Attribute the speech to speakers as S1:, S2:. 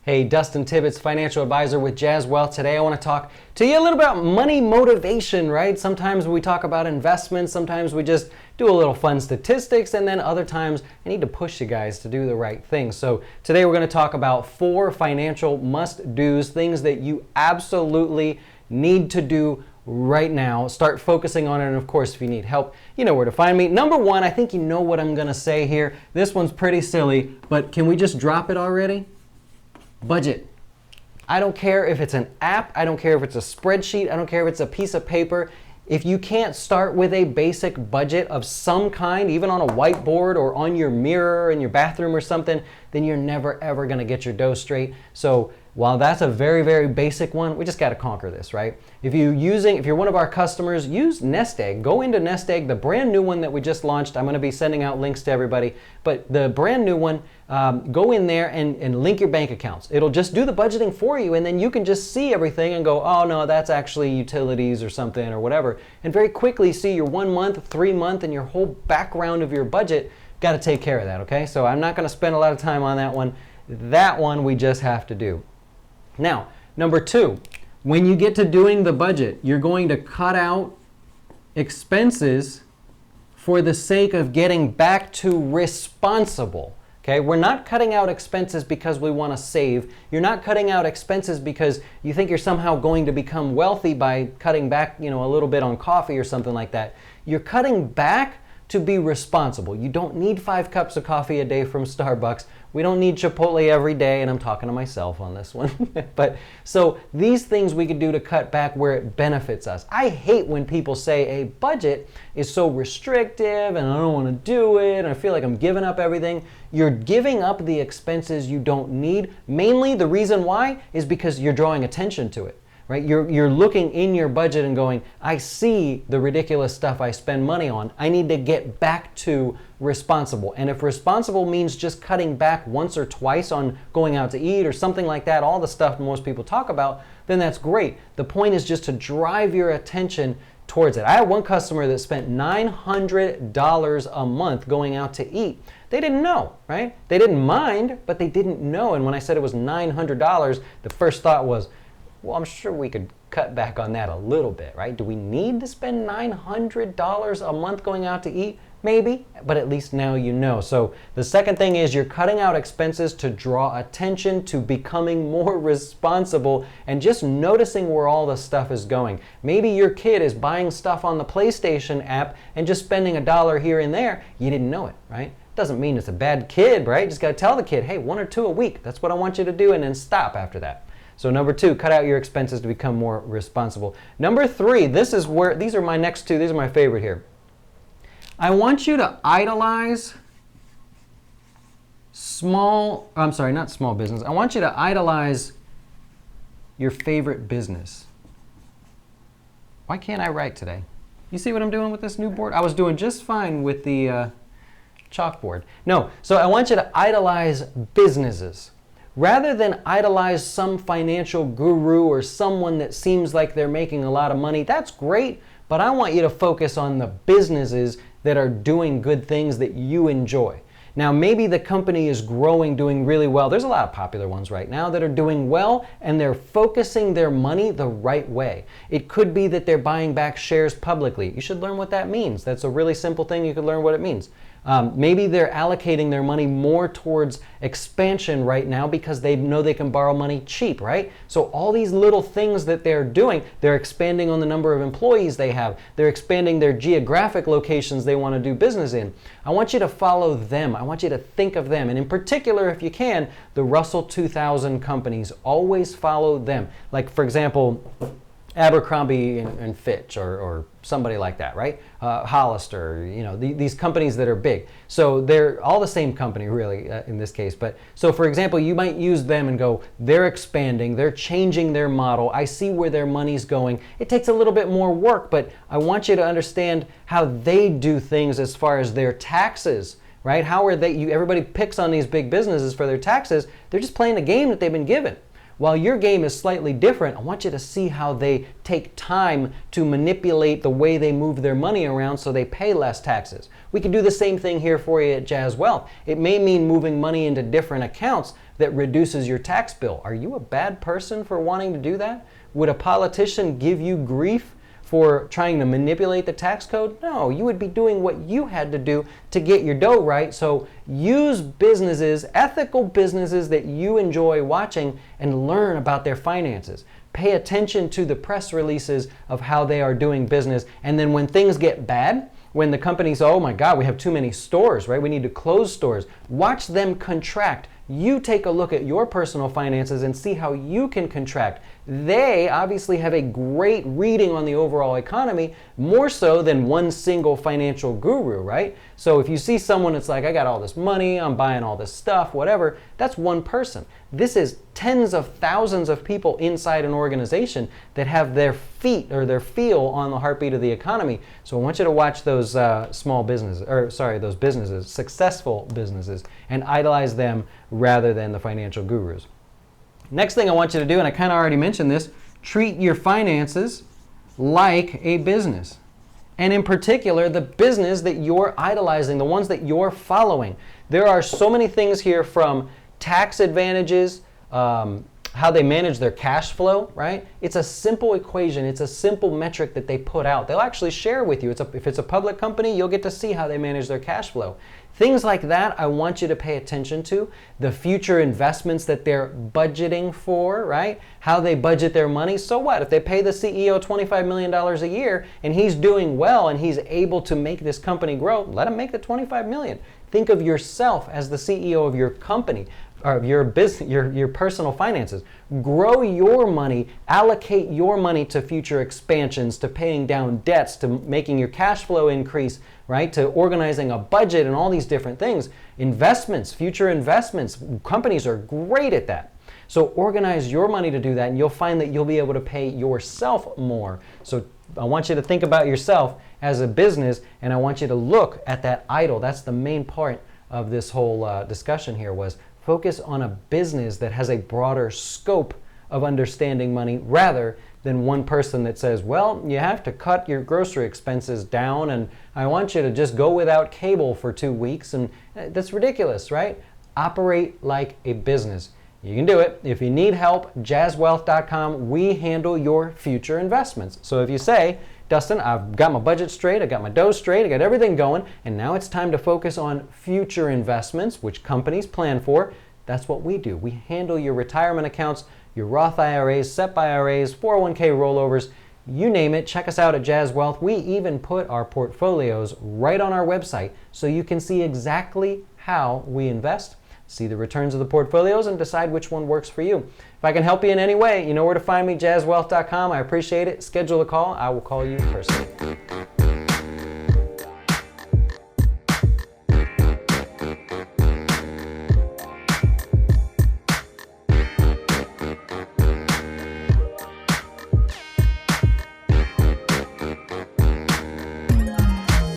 S1: Hey, Dustin Tibbetts, financial advisor with Jazz Wealth. Today I want to talk to you a little about money motivation, right? Sometimes we talk about investments, sometimes we just do a little fun statistics, and then other times I need to push you guys to do the right thing. So today we're going to talk about 4 financial must-dos, things that you absolutely need to do right now. Start focusing on it, and of course, if you need help, you know where to find me. Number 1, I think you know what I'm going to say here. This one's pretty silly, but can we just drop it already? Budget. I don't care if it's an app, I don't care if it's a spreadsheet, I don't care if it's a piece of paper. If you can't start with a basic budget of some kind, even on a whiteboard or on your mirror in your bathroom or something, then you're never ever going to get your dough straight. So while that's a very, very basic one, we just got to conquer this, right? If you're one of our customers, use Nest Egg. Go into Nest Egg, the brand new one that we just launched. I'm going to be sending out links to everybody, but the brand new one, go in there and link your bank accounts. It'll just do the budgeting for you, and then you can just see everything and go, oh no, that's actually utilities or something or whatever, and very quickly see your 1 month, 3 month, and your whole background of your budget. Got to take care of that, okay? So I'm not going to spend a lot of time on that one. That one we just have to do. Now, number 2, when you get to doing the budget, you're going to cut out expenses for the sake of getting back to responsible. Okay, we're not cutting out expenses because we want to save. You're not cutting out expenses because you think you're somehow going to become wealthy by cutting back, a little bit on coffee or something like that. You're cutting back to be responsible. You don't need 5 cups of coffee a day from Starbucks. We don't need Chipotle every day, and I'm talking to myself on this one. But so these things we could do to cut back where it benefits us. I hate when people say a budget is so restrictive and I don't want to do it and I feel like I'm giving up everything. You're giving up the expenses you don't need. Mainly the reason why is because you're drawing attention to it. Right? You're looking in your budget and going, I see the ridiculous stuff I spend money on. I need to get back to responsible. And if responsible means just cutting back once or twice on going out to eat or something like that, all the stuff most people talk about, then that's great. The point is just to drive your attention towards it. I had one customer that spent $900 a month going out to eat. They didn't know, right? They didn't mind, but they didn't know. And when I said it was $900, the first thought was, well, I'm sure we could cut back on that a little bit, right? Do we need to spend $900 a month going out to eat? Maybe, but at least now you know. So the second thing is you're cutting out expenses to draw attention to becoming more responsible and just noticing where all the stuff is going. Maybe your kid is buying stuff on the PlayStation app and just spending $1 here and there. You didn't know it, right? Doesn't mean it's a bad kid, right? Just got to tell the kid, hey, 1 or 2 a week. That's what I want you to do, and then stop after that. So number 2, cut out your expenses to become more responsible. Number 3, these are my next 2, these are my favorite here. I want you to idolize not small business. I want you to idolize your favorite business. Why can't I write today? You see what I'm doing with this new board? I was doing just fine with the chalkboard. No, so I want you to idolize businesses. Rather than idolize some financial guru or someone that seems like they're making a lot of money, that's great, but I want you to focus on the businesses that are doing good things that you enjoy. Now, maybe the company is growing, doing really well. There's a lot of popular ones right now that are doing well, and they're focusing their money the right way. It could be that they're buying back shares publicly. You should learn what that means. That's a really simple thing. You could learn what it means. Maybe they're allocating their money more towards expansion right now because they know they can borrow money cheap, right? So all these little things that they're doing, they're expanding on the number of employees they have. They're expanding their geographic locations they want to do business in. I want you to follow them. I want you to think of them. And in particular, if you can, the Russell 2000 companies, always follow them. Like, for example, Abercrombie and Fitch or somebody like that, right? Hollister, these companies that are big. So they're all the same company really in this case. But so for example, you might use them and go, they're expanding, they're changing their model. I see where their money's going. It takes a little bit more work, but I want you to understand how they do things as far as their taxes, right? How are they, everybody picks on these big businesses for their taxes. They're just playing the game that they've been given. while your game is slightly different, I want you to see how they take time to manipulate the way they move their money around so they pay less taxes. We can do the same thing here for you at Jazz Wealth. It may mean moving money into different accounts that reduces your tax bill. Are you a bad person for wanting to do that? Would a politician give you grief for trying to manipulate the tax code? No, you would be doing what you had to do to get your dough right. So use businesses, ethical businesses that you enjoy watching, and learn about their finances. Pay attention to the press releases of how they are doing business. And then when things get bad, when the companies, oh my God, we have too many stores, right? We need to close stores. Watch them contract. You take a look at your personal finances and see how you can contract. They obviously have a great reading on the overall economy, more so than one single financial guru, right? So if you see someone that's like, I got all this money, I'm buying all this stuff, whatever, that's one person. This is tens of thousands of people inside an organization that have their feet or their feel on the heartbeat of the economy. So I want you to watch those those businesses, successful businesses, and idolize them rather than the financial gurus. Next thing I want you to do, and I kind of already mentioned this, treat your finances like a business. And in particular, the business that you're idolizing, the ones that you're following. There are so many things here, from tax advantages, how they manage their cash flow, right? It's a simple equation. It's a simple metric that they put out. They'll actually share with you. If it's a public company, you'll get to see how they manage their cash flow. Things like that, I want you to pay attention to. The future investments that they're budgeting for, right? How they budget their money. So what? If they pay the CEO $25 million a year and he's doing well and he's able to make this company grow, let him make the $25 million. Think of yourself as the CEO of your company, or your business, your personal finances. Grow your money, allocate your money to future expansions, to paying down debts, to making your cash flow increase, right? To organizing a budget and all these different things. Investments, future investments, companies are great at that. So organize your money to do that, and you'll find that you'll be able to pay yourself more. So I want you to think about yourself as a business, and I want you to look at that idol. That's the main part of this whole discussion here, was focus on a business that has a broader scope of understanding money, rather than one person that says, well, you have to cut your grocery expenses down, and I want you to just go without cable for 2 weeks. And that's ridiculous, right? Operate like a business. You can do it. If you need help, jazzwealth.com, we handle your future investments. So if you say, Dustin, I've got my budget straight, I got my dough straight, I got everything going, and now it's time to focus on future investments, which companies plan for, that's what we do. We handle your retirement accounts, your Roth IRAs, SEP IRAs, 401k rollovers, you name it. Check us out at Jazz Wealth. We even put our portfolios right on our website so you can see exactly how we invest, see the returns of the portfolios, and decide which one works for you. If I can help you in any way, you know where to find me, jazzwealth.com. I appreciate it. Schedule a call. I will call you personally.